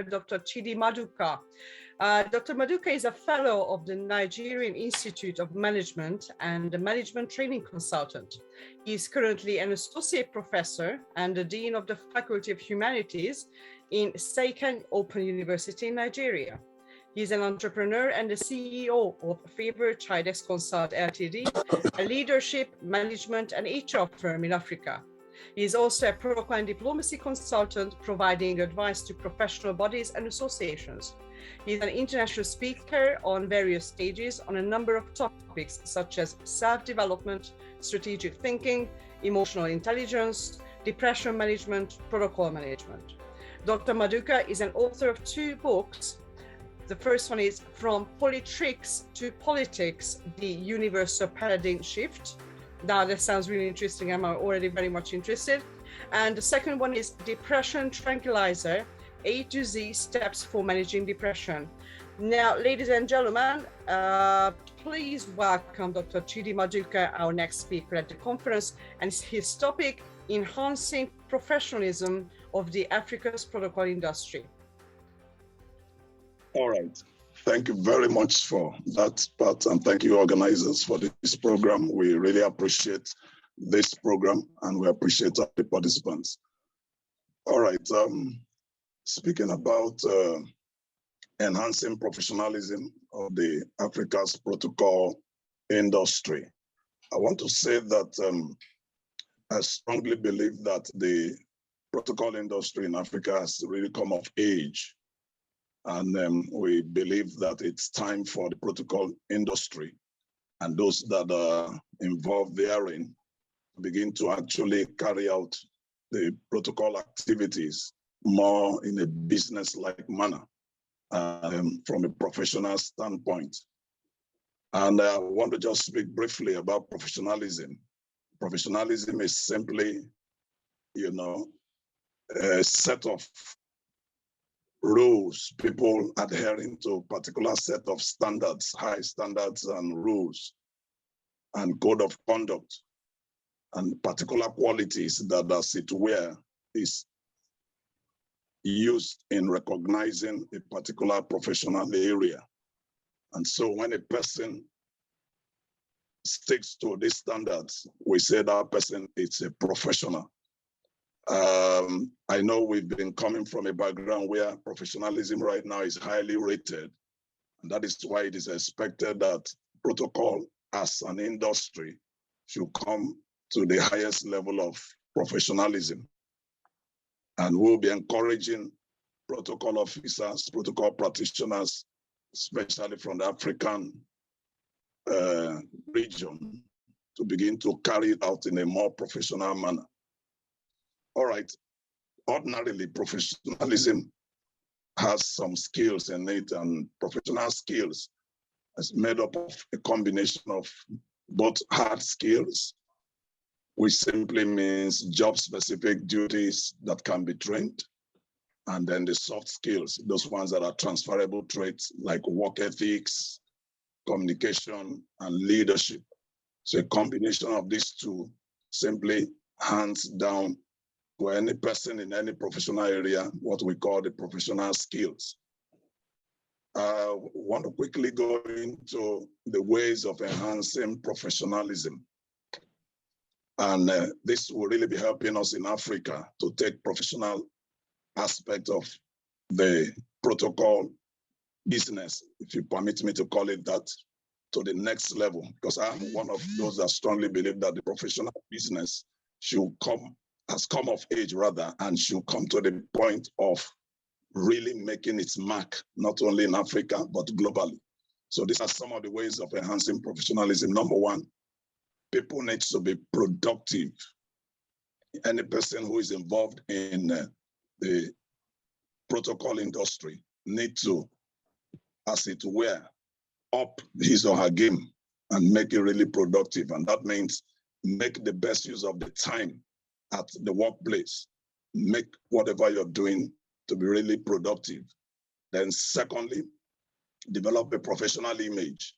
Dr. Chidi Maduka. Dr. Maduka is a fellow of the Nigerian Institute of Management and a management training consultant. He is currently an associate professor and the dean of the Faculty of Humanities in Seikan Open University in Nigeria. He is an entrepreneur and the CEO of Faber Chidex Consult Ltd, a leadership, management, and HR firm in Africa. He is also a protocol and diplomacy consultant, providing advice to professional bodies and associations. He is an international speaker on various stages on a number of topics such as self-development, strategic thinking, emotional intelligence, depression management, protocol management. Dr. Maduka is an author of 2 books. The first one is From Politricks to Politics, The Universal Paradigm Shift. Now that sounds really interesting. I'm already very much interested. And the second one is Depression Tranquilizer, A to Z Steps for Managing Depression. Now, ladies and gentlemen, please welcome Dr. Chidi Maduka, our next speaker at the conference, and his topic, Enhancing Professionalism of the Africa's Protocol Industry. All right. Thank you very much for that part, and thank you organizers for this program. We really appreciate this program and we appreciate all the participants. All right, speaking about enhancing professionalism of the Africa's protocol industry, I want to say that I strongly believe that the protocol industry in Africa has really come of age. And we believe that it's time for the protocol industry and those that are involved therein to begin to actually carry out the protocol activities more in a business-like manner from a professional standpoint. And I want to just speak briefly about professionalism. Professionalism is simply, a set of rules, people adhering to a particular set of standards, high standards and rules, and code of conduct, and particular qualities that as it were is used in recognizing a particular professional area. And so when a person sticks to these standards, we say that person is a professional. I know we've been coming from a background where professionalism right now is highly rated. And that is why it is expected that protocol as an industry should come to the highest level of professionalism. And we'll be encouraging protocol officers, protocol practitioners, especially from the African region, to begin to carry it out in a more professional manner. All right, ordinarily professionalism has some skills in it, and professional skills is made up of a combination of both hard skills, which simply means job-specific duties that can be trained, and then the soft skills, those ones that are transferable traits like work ethics, communication, and leadership. So a combination of these two simply hands down to any person in any professional area, what we call the professional skills. I want to quickly go into the ways of enhancing professionalism. And this will really be helping us in Africa to take professional aspect of the protocol business, if you permit me to call it that, to the next level, because I'm one of those that strongly believe that the professional business has come of age rather, and should come to the point of really making its mark, not only in Africa, but globally. So these are some of the ways of enhancing professionalism. Number one, people need to be productive. Any person who is involved in the protocol industry need to, as it were, up his or her game and make it really productive. And that means make the best use of the time at the workplace. Make whatever you're doing to be really productive. Then secondly, develop a professional image.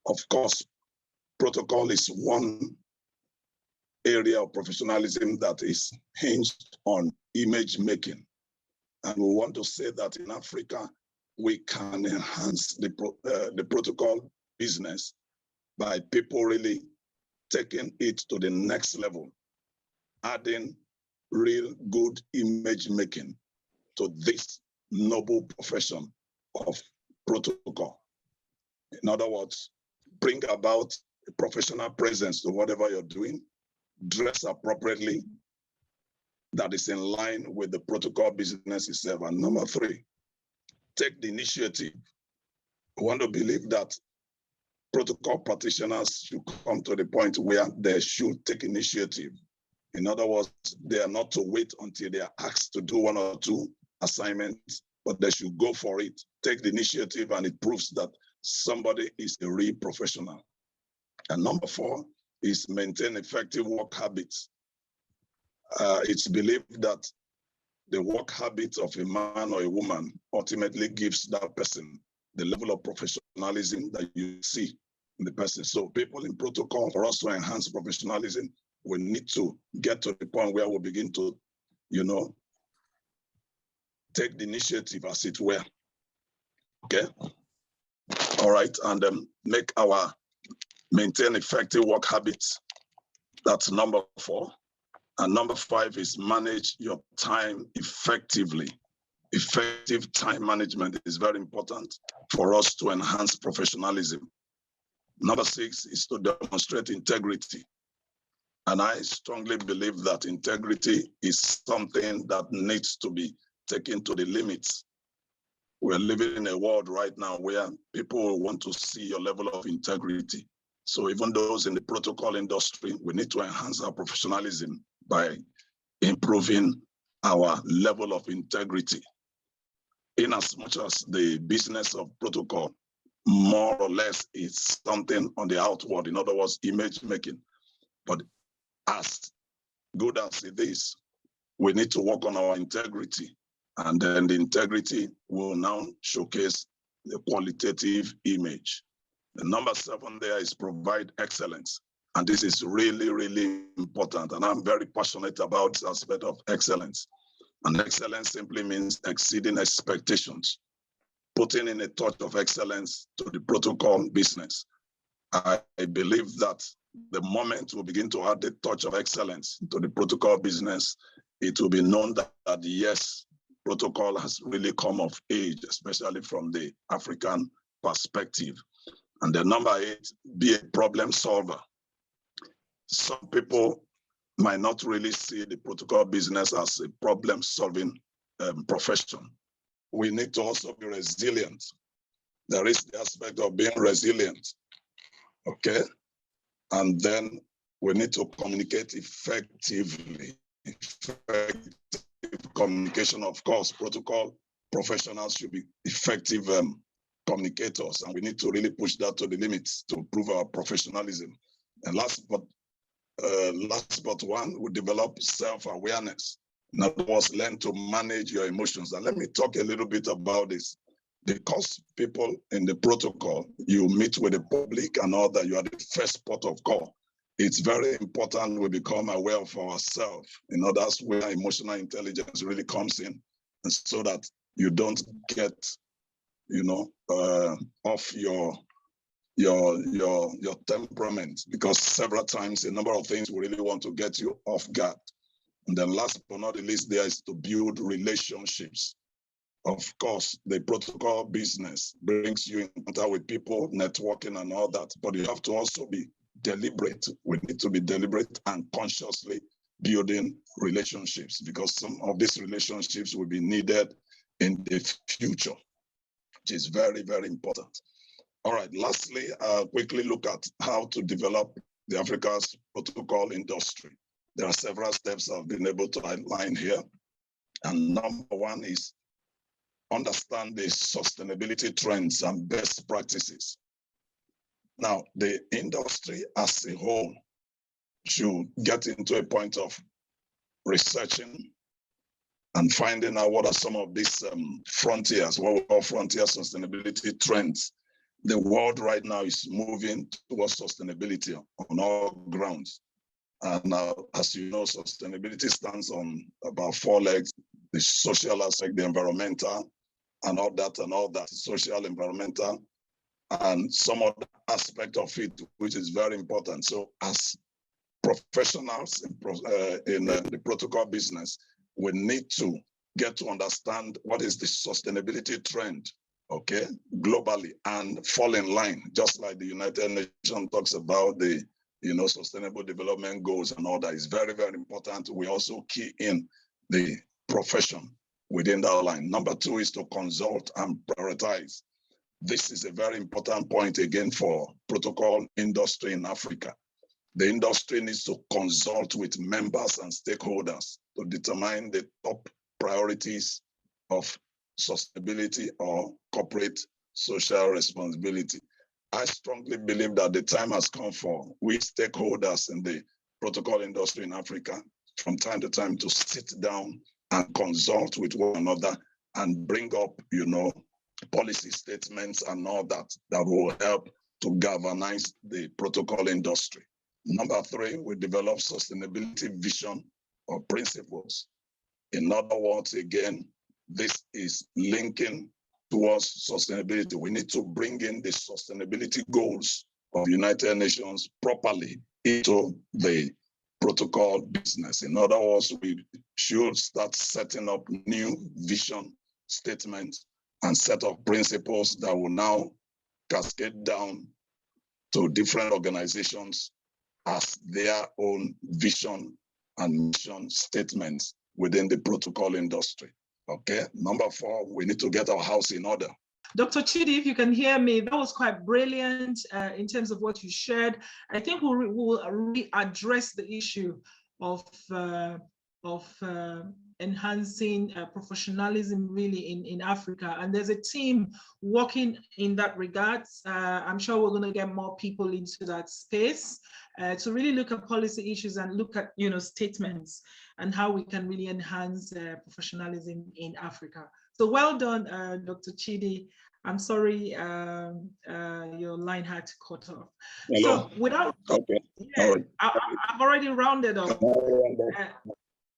Of course, protocol is one area of professionalism that is hinged on image making. And we want to say that in Africa, we can enhance the protocol business by people really taking it to the next level, adding real good image making to this noble profession of protocol. In other words, bring about a professional presence to whatever you're doing, dress appropriately, that is in line with the protocol business itself. And number three, take the initiative. We want to believe that protocol practitioners should come to the point where they should take initiative. In other words, they are not to wait until they are asked to do one or two assignments, but they should go for it, take the initiative, and it proves that somebody is a real professional. And number four is maintain effective work habits. It's believed that the work habits of a man or a woman ultimately gives that person the level of professionalism that you see in the person. So people in protocol, for us to enhance professionalism, we need to get to the point where we begin to, take the initiative, as it were. Okay. All right. And make our maintain effective work habits. That's number four. And number five is manage your time effectively. Effective time management is very important for us to enhance professionalism. Number six is to demonstrate integrity. And I strongly believe that integrity is something that needs to be taken to the limits. We're living in a world right now where people want to see your level of integrity. So even those in the protocol industry, we need to enhance our professionalism by improving our level of integrity. In as much as the business of protocol, more or less, is something on the outward, in other words, image making. But as good as it is, we need to work on our integrity. And then the integrity will now showcase the qualitative image. The number seven there is provide excellence. And this is really, really important. And I'm very passionate about this aspect of excellence. And excellence simply means exceeding expectations, putting in a touch of excellence to the protocol business. I believe that the moment we begin to add the touch of excellence to the protocol business, it will be known that yes, protocol has really come of age, especially from the African perspective. And the number eight, be a problem solver. Some people might not really see the protocol business as a problem-solving profession. We need to also be resilient. There is the aspect of being resilient, okay? And then we need to communicate effectively. Effective communication, of course, protocol professionals should be effective communicators, and we need to really push that to the limits to prove our professionalism. And last but one, we develop self-awareness. In other words, learn to manage your emotions. And let me talk a little bit about this. Because people in the protocol, you meet with the public and all that, you are the first port of call. It's very important we become aware of ourselves. In other words, where emotional intelligence really comes in, and so that you don't get, off your temperament, because several times a number of things we really want to get you off guard. And then last but not the least, there is to build relationships. Of course, the protocol business brings you in contact with people, networking and all that, but you have to also be deliberate. We need to be deliberate and consciously building relationships, because some of these relationships will be needed in the future, which is very, very important. All right, lastly, quickly look at how to develop the Africa's protocol industry. There are several steps I've been able to outline here. And number one is understand the sustainability trends and best practices. Now, the industry as a whole should get into a point of researching and finding out what are some of these frontiers, what we call frontier sustainability trends. The world right now is moving towards sustainability on all grounds. And as you know, sustainability stands on about 4 legs. the social aspect, the environmental, and all that, social, environmental, and some other aspect of it, which is very important. So as professionals in the protocol business, we need to get to understand what is the sustainability trend, okay, globally, and fall in line, just like the United Nations talks about the, sustainable development goals and all that. Is very, very important. We also key in the profession within that line. Number 2 is to consult and prioritize. This is a very important point again for protocol industry in Africa. The industry needs to consult with members and stakeholders to determine the top priorities of sustainability or corporate social responsibility. I strongly believe that the time has come for we stakeholders in the protocol industry in Africa from time to time to sit down and consult with one another and bring up, policy statements and all that will help to galvanize the protocol industry. Number 3, we develop sustainability vision or principles. In other words, again, this is linking towards sustainability. We need to bring in the sustainability goals of the United Nations properly into the protocol business. In other words, we should start setting up new vision statements and set of principles that will now cascade down to different organizations as their own vision and mission statements within the protocol industry. Okay, number 4, we need to get our house in order. Dr. Chidi, if you can hear me, that was quite brilliant in terms of what you shared. I think we'll readdress the issue of enhancing professionalism really in Africa. And there's a team working in that regard. I'm sure we're going to get more people into that space to really look at policy issues and look at, statements and how we can really enhance professionalism in Africa. So well done, Dr. Chidi. I'm sorry your line had to cut off. Hello. So without, okay. Yeah, I've already rounded off.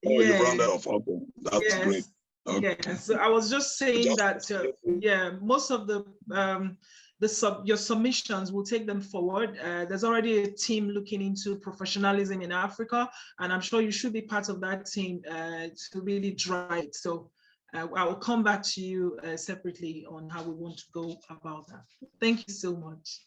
You rounded off. Okay, that's great. Okay. Yeah, so I was just saying that most of the your submissions, will take them forward. There's already a team looking into professionalism in Africa, and I'm sure you should be part of that team to really drive it. So I will come back to you separately on how we want to go about that. Thank you so much.